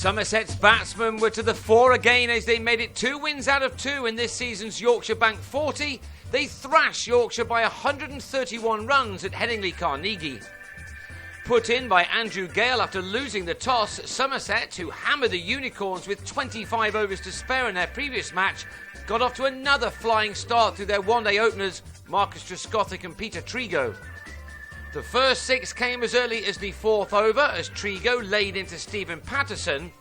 Somerset's batsmen were to the fore again as they made it 2 wins out of 2 in this season's Yorkshire YB40. They thrashed Yorkshire by 131 runs at Headingley Carnegie. Put in by Andrew Gale after losing the toss, Somerset, who hammered the Unicorns with 25 overs to spare in their previous match, got off to another flying start through their one-day openers, Marcus Trescothick and Peter Trigo. The first 6 came as early as the 4th over as Trigo laid into Stephen Patterson,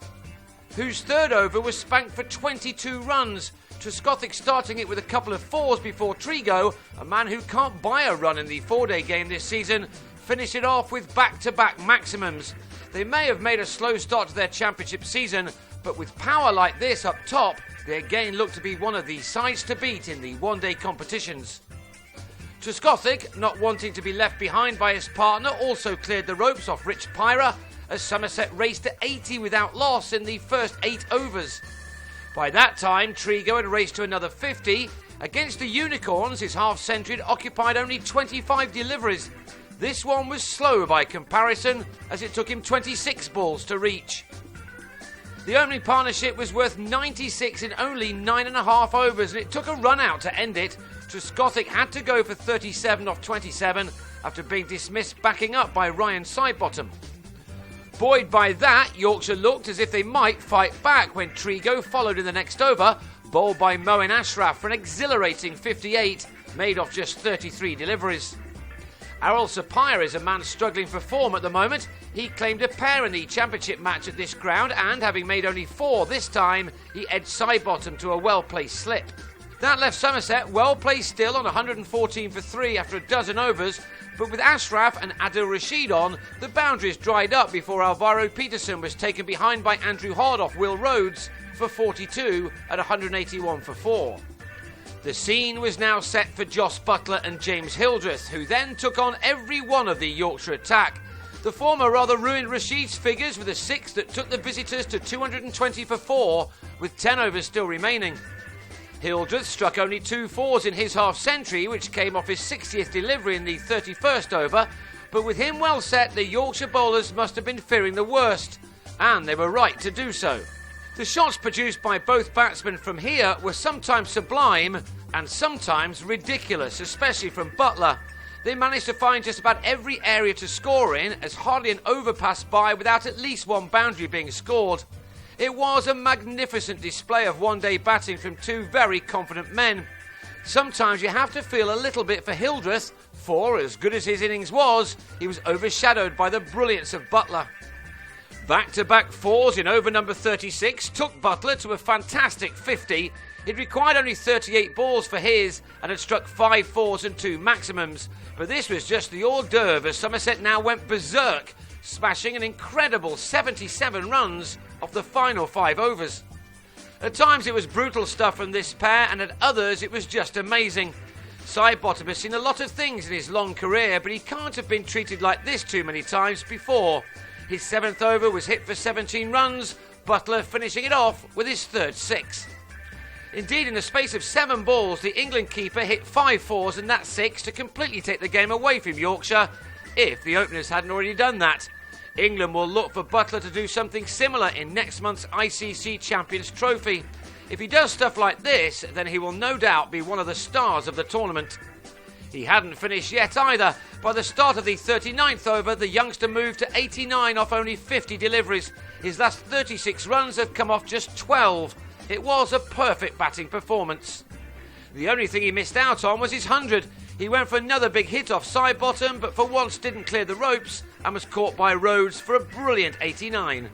whose 3rd over was spanked for 22 runs. Trescothick starting it with a couple of 4s before Trigo, a man who can't buy a run in the 4-day game this season, finished it off with back-to-back maximums. They may have made a slow start to their championship season, but with power like this up top, they again look to be one of the sides to beat in the one-day competitions. Trescothick, not wanting to be left behind by his partner, also cleared the ropes off Rich Pyra as Somerset raced to 80 without loss in the first 8 overs. By that time, Trigo had raced to another 50. Against the Unicorns, his half-century had occupied only 25 deliveries. This one was slow by comparison, as it took him 26 balls to reach. The opening partnership was worth 96 in only 9.5 overs, and it took a run out to end it. Trescothick had to go for 37 off 27 after being dismissed backing up by Ryan Sidebottom. Buoyed by that, Yorkshire looked as if they might fight back when Trigo followed in the next over, bowled by Moeen Ashraf for an exhilarating 58, made off just 33 deliveries. Errol Sapire is a man struggling for form at the moment. He claimed a pair in the championship match at this ground and, having made only 4 this time, he edged Sidebottom to a well-placed slip. That left Somerset well-placed still on 114 for 3 after a dozen overs, but with Ashraf and Adil Rashid on, the boundaries dried up before Alvaro Peterson was taken behind by Andrew Hard off Will Rhodes for 42 at 181 for 4. The scene was now set for Jos Butler and James Hildreth, who then took on every one of the Yorkshire attack. The former rather ruined Rashid's figures with a 6 that took the visitors to 220 for 4, with 10 overs still remaining. Hildreth struck only 2 4s in his half-century, which came off his 60th delivery in the 31st over, but with him well set, the Yorkshire bowlers must have been fearing the worst, and they were right to do so. The shots produced by both batsmen from here were sometimes sublime and sometimes ridiculous, especially from Butler. They managed to find just about every area to score in, as hardly an over passed by without at least one boundary being scored. It was a magnificent display of one-day batting from 2 very confident men. Sometimes you have to feel a little bit for Hildreth, for as good as his innings was, he was overshadowed by the brilliance of Butler. Back-to-back 4s in over number 36 took Butler to a fantastic 50. It required only 38 balls for his and had struck 5 4s and 2 maximums. But this was just the hors d'oeuvre as Somerset now went berserk, smashing an incredible 77 runs off the final 5 overs. At times it was brutal stuff from this pair, and at others it was just amazing. Sidebottom has seen a lot of things in his long career, but he can't have been treated like this too many times before. His 7th over was hit for 17 runs, Butler finishing it off with his 3rd 6. Indeed, in the space of 7 balls, the England keeper hit 5 4s and that 6 to completely take the game away from Yorkshire, if the openers hadn't already done that. England will look for Butler to do something similar in next month's ICC Champions Trophy. If he does stuff like this, then he will no doubt be one of the stars of the tournament. He hadn't finished yet either. By the start of the 39th over, the youngster moved to 89 off only 50 deliveries. His last 36 runs had come off just 12. It was a perfect batting performance. The only thing he missed out on was his 100. He went for another big hit off Sidebottom, but for once didn't clear the ropes and was caught by Rhodes for a brilliant 89.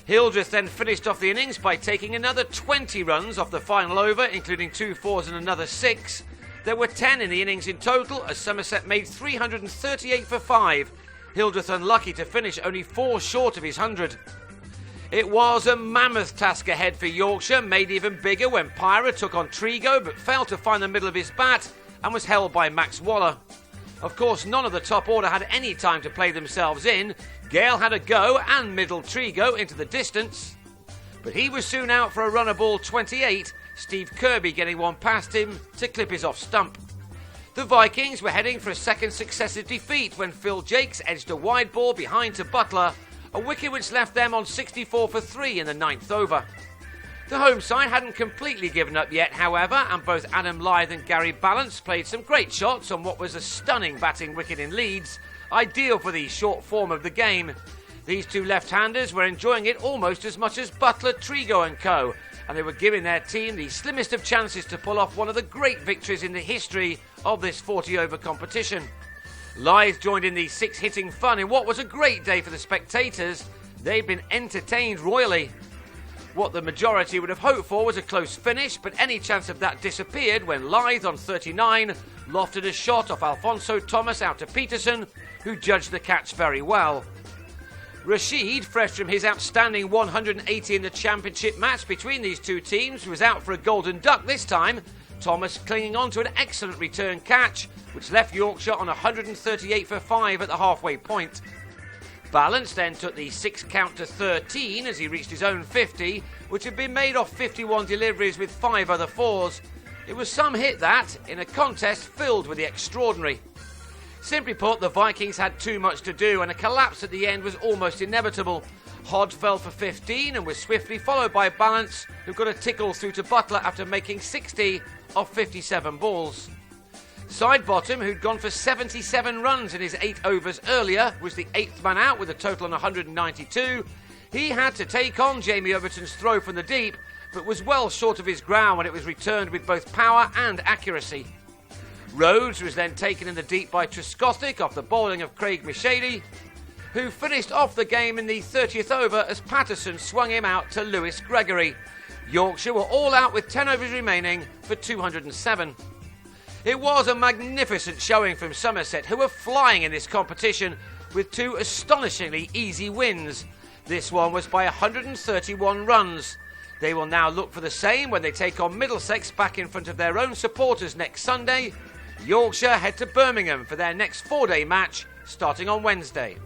Hildreth then finished off the innings by taking another 20 runs off the final over, including 2 4s and another 6. There were 10 in the innings in total, as Somerset made 338 for 5. Hildreth unlucky to finish only 4 short of his 100. It was a mammoth task ahead for Yorkshire, made even bigger when Pyra took on Trigo but failed to find the middle of his bat and was held by Max Waller. Of course, none of the top order had any time to play themselves in. Gale had a go and middled Trigo into the distance, but he was soon out for a runner ball 28, Steve Kirby getting one past him to clip his off stump. The Vikings were heading for a second successive defeat when Phil Jakes edged a wide ball behind to Butler, a wicket which left them on 64 for 3 in the 9th over. The home side hadn't completely given up yet, however, and both Adam Lyth and Gary Ballance played some great shots on what was a stunning batting wicket in Leeds, ideal for the short form of the game. These two left-handers were enjoying it almost as much as Butler, Trigo and co, and they were giving their team the slimmest of chances to pull off one of the great victories in the history of this 40-over competition. Lyth joined in the six-hitting fun in what was a great day for the spectators. They'd been entertained royally. What the majority would have hoped for was a close finish, but any chance of that disappeared when Lyth, on 39, lofted a shot off Alfonso Thomas out to Peterson, who judged the catch very well. Rashid, fresh from his outstanding 180 in the championship match between these two teams, was out for a golden duck this time, Thomas clinging on to an excellent return catch, which left Yorkshire on 138 for 5 at the halfway point. Ballance then took the 6 count to 13 as he reached his own 50, which had been made off 51 deliveries with 5 other fours. It was some hit that, in a contest filled with the extraordinary. Simply put, the Vikings had too much to do and a collapse at the end was almost inevitable. Hodge fell for 15 and was swiftly followed by Ballance, who got a tickle through to Butler after making 60 off 57 balls. Sidebottom, who'd gone for 77 runs in his 8 overs earlier, was the 8th man out with a total on 192. He had to take on Jamie Overton's throw from the deep, but was well short of his ground when it was returned with both power and accuracy. Rhodes was then taken in the deep by Trescothick off the bowling of Craig Mishady, who finished off the game in the 30th over as Patterson swung him out to Lewis Gregory. Yorkshire were all out with 10 overs remaining for 207. It was a magnificent showing from Somerset, who were flying in this competition with 2 astonishingly easy wins. This one was by 131 runs. They will now look for the same when they take on Middlesex back in front of their own supporters next Sunday. Yorkshire head to Birmingham for their next 4-day match starting on Wednesday.